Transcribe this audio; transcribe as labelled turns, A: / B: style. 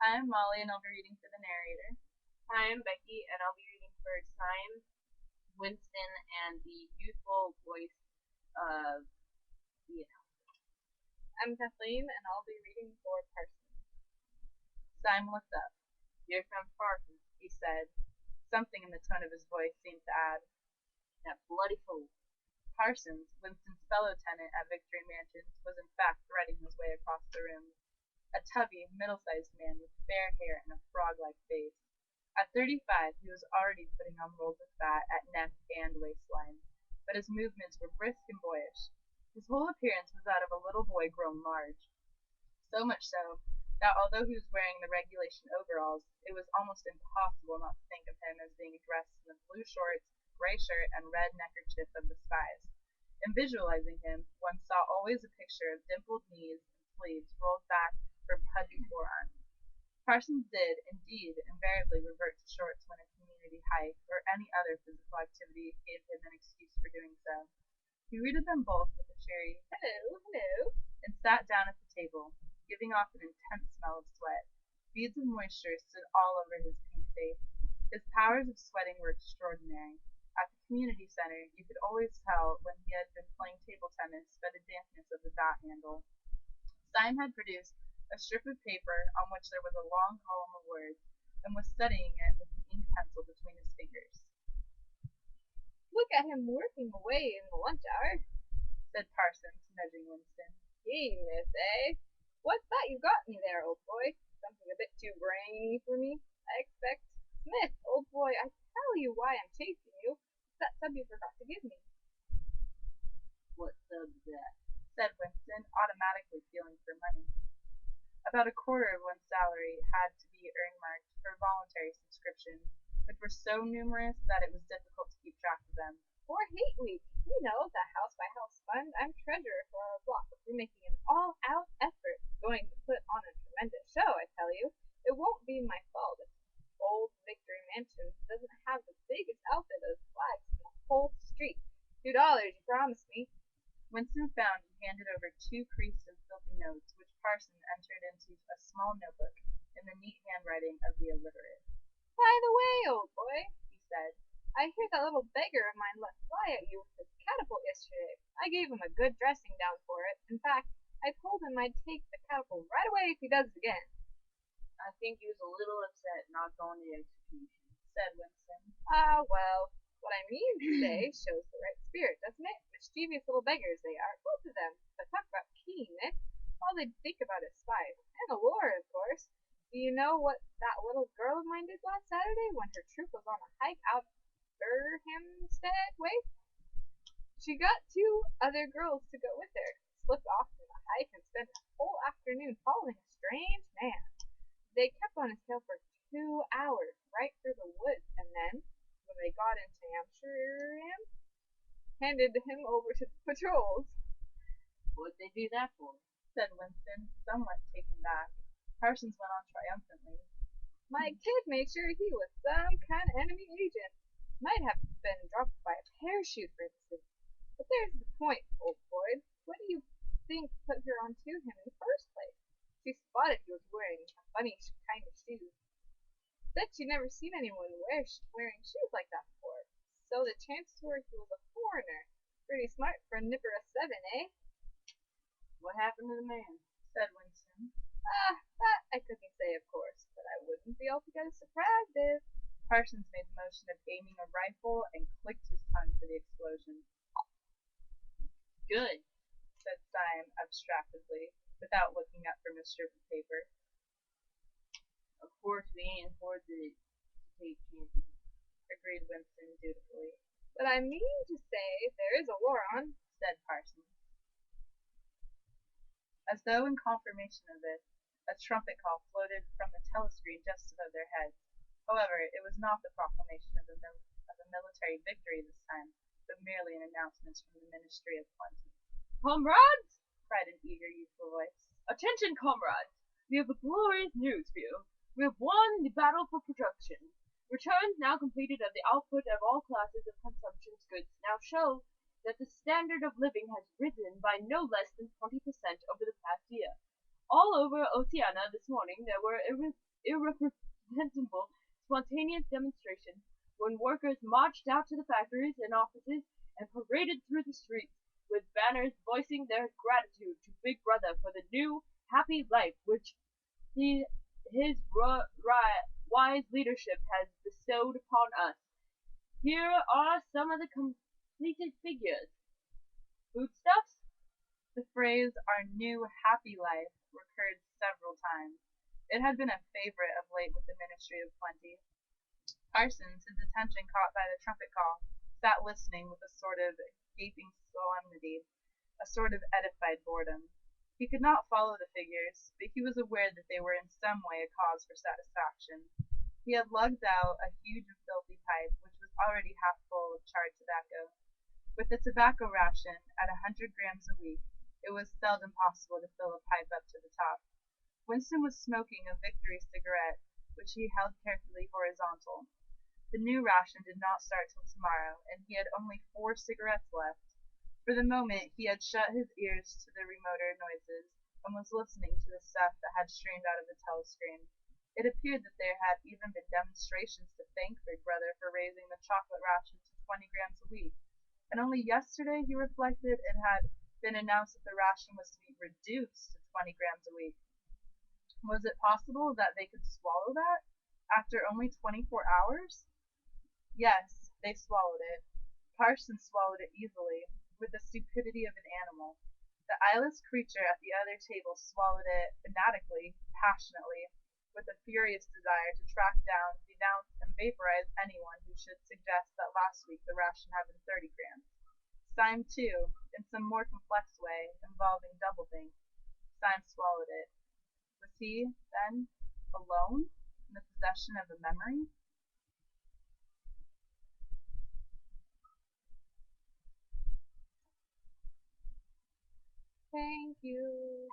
A: I'm Molly, and I'll be reading for the narrator.
B: Hi, I'm Becky, and I'll be reading for Simon, Winston, and the youthful voice of the
A: I'm Kathleen, and I'll be reading for Parsons. Simon looked up.
B: Here comes Parsons,
A: He said. Something in the tone of his voice seemed to add,
B: that bloody fool.
A: Parsons, Winston's fellow tenant at Victory Mansions, was in fact threading his way across the room. A tubby, middle-sized man with fair hair and a frog-like face. At 35 he was already putting on rolls of fat at neck and waistline, but his movements were brisk and boyish. His whole appearance was that of a little boy grown large. So much so that although he was wearing the regulation overalls, it was almost impossible not to think of him as being dressed in the blue shorts, gray shirt, and red neckerchief of the spies. In visualizing him, one saw always a picture of dimpled knees and sleeves rolled back from pudgy forearms. Parsons did, indeed, invariably revert to shorts when a community hike or any other physical activity gave him an excuse for doing so. He greeted them both with a cheery "Hello, hello," and sat down at the table, giving off an intense smell of sweat. Beads of moisture stood all over his pink face. His powers of sweating were extraordinary. At the community center you could always tell when he had been playing table tennis by the dampness of the bat handle. Syme had produced a strip of paper on which there was a long column of words, and was studying it with an ink pencil between his fingers.
B: Look at him working away in the lunch hour,
A: said Parsons, nudging Winston.
B: Gee, miss, eh? What's that you got me there, old boy? Something a bit too brainy for me, I expect. Smith, old boy, I tell you why I'm chasing you. It's that sub you forgot to give me.
A: What sub's that? Said Winston, automatically feeling for money. About a quarter of one's salary had to be earmarked for voluntary subscriptions, which were so numerous that it was difficult to keep track of them.
B: Or hate week. You know, that house by house fund. I'm treasurer for our block. We're making an all out effort. Going to put on a tremendous show, I tell you. It won't be my fault if old Victory Mansion doesn't have the biggest outfit of flags in the whole street. $2, you promised me.
A: Winston found and handed over 2 creased and filthy notes, which Parsons entered into a small notebook in the neat handwriting of the illiterate.
B: By the way, old boy, he said, I hear that little beggar of mine let fly at you with his catapult yesterday. I gave him a good dressing down for it. In fact, I told him I'd take the catapult right away if he does it again.
A: I think he was a little upset not going to execution, said Winston.
B: Ah, well, what I mean to say shows the right spirit, doesn't it? Mischievous little beggars they are, both of them. But talk about keen, eh? All they think about is spies. And the war, of course. Do you know what that little girl of mine did last Saturday when her troop was on a hike out Berhamstead way? She got 2 other girls to go with her, slipped off from the hike, and spent a whole afternoon following a strange man. They kept on his tail for 2 hours, right through the woods, and then, when they got into Amsterdam, handed him over to the patrols.
A: What'd they do that for? Said Winston, somewhat taken back. Parsons went on triumphantly.
B: My kid made sure he was some kind of enemy agent. Might have been dropped by a parachute, for instance. But there's the point, old boy. What do you think put her onto him in the first place? She spotted he was wearing a funny kind of shoes. Said she'd never seen anyone wearing shoes like that before. So the chances were he was a foreigner. Pretty smart for a nipper of 7, eh?
A: What happened to the man? Said Winston.
B: That I couldn't say, of course, but I wouldn't be altogether surprised if.
A: Parsons made the motion of aiming a rifle and clicked his tongue for the explosion. Good, said Syme abstractedly, without looking up from his strip of paper. Of course we ain't afford to take chances, agreed Winston dutifully.
B: But I mean to say there is a war on,
A: said Parsons. As though in confirmation of this, a trumpet call floated from the telescreen just above their heads. However, it was not the proclamation of a military victory this time, but merely an announcement from the Ministry of Plenty.
C: Comrades!
A: Cried an eager, youthful voice.
C: Attention, comrades! We have glorious news for you. We have won the battle for production. Returns now completed of the output of all classes of consumption goods now show that the standard of living has risen by no less than 20% over the past year. All over Oceania this morning there were irreprehensible, spontaneous demonstration when workers marched out to the factories and offices and paraded through the streets with banners voicing their gratitude to Big Brother for the new, happy life which he, his wise leadership has bestowed upon us. Here are some of the completed figures. Foodstuffs?
A: The phrase, "our new happy life," recurred several times. It had been a favorite of late with the Ministry of Plenty. Parsons, his attention caught by the trumpet call, sat listening with a sort of gaping solemnity, a sort of edified boredom. He could not follow the figures, but he was aware that they were in some way a cause for satisfaction. He had lugged out a huge and filthy pipe, which was already half full of charred tobacco. With the tobacco ration at 100 grams a week, it was seldom possible to fill a pipe up to the top. Winston was smoking a Victory cigarette, which he held carefully horizontal. The new ration did not start till tomorrow, and he had only 4 cigarettes left. For the moment he had shut his ears to the remoter noises, and was listening to the stuff that had streamed out of the telescreen. It appeared that there had even been demonstrations to thank Big Brother for raising the chocolate ration to 20 grams a week, and only yesterday, he reflected, it had been announced that the ration was to be reduced to 20 grams a week. Was it possible that they could swallow that after only 24 hours? Yes, they swallowed it. Parsons swallowed it easily, with the stupidity of an animal. The eyeless creature at the other table swallowed it fanatically, passionately, with a furious desire to track down, denounce, and vaporize anyone who should suggest that last week the ration had been 30 grams. Syme, too, in some more complex way, involving doublethink. Syme swallowed it. Was he, then, alone, in the possession of a memory?
B: Thank you.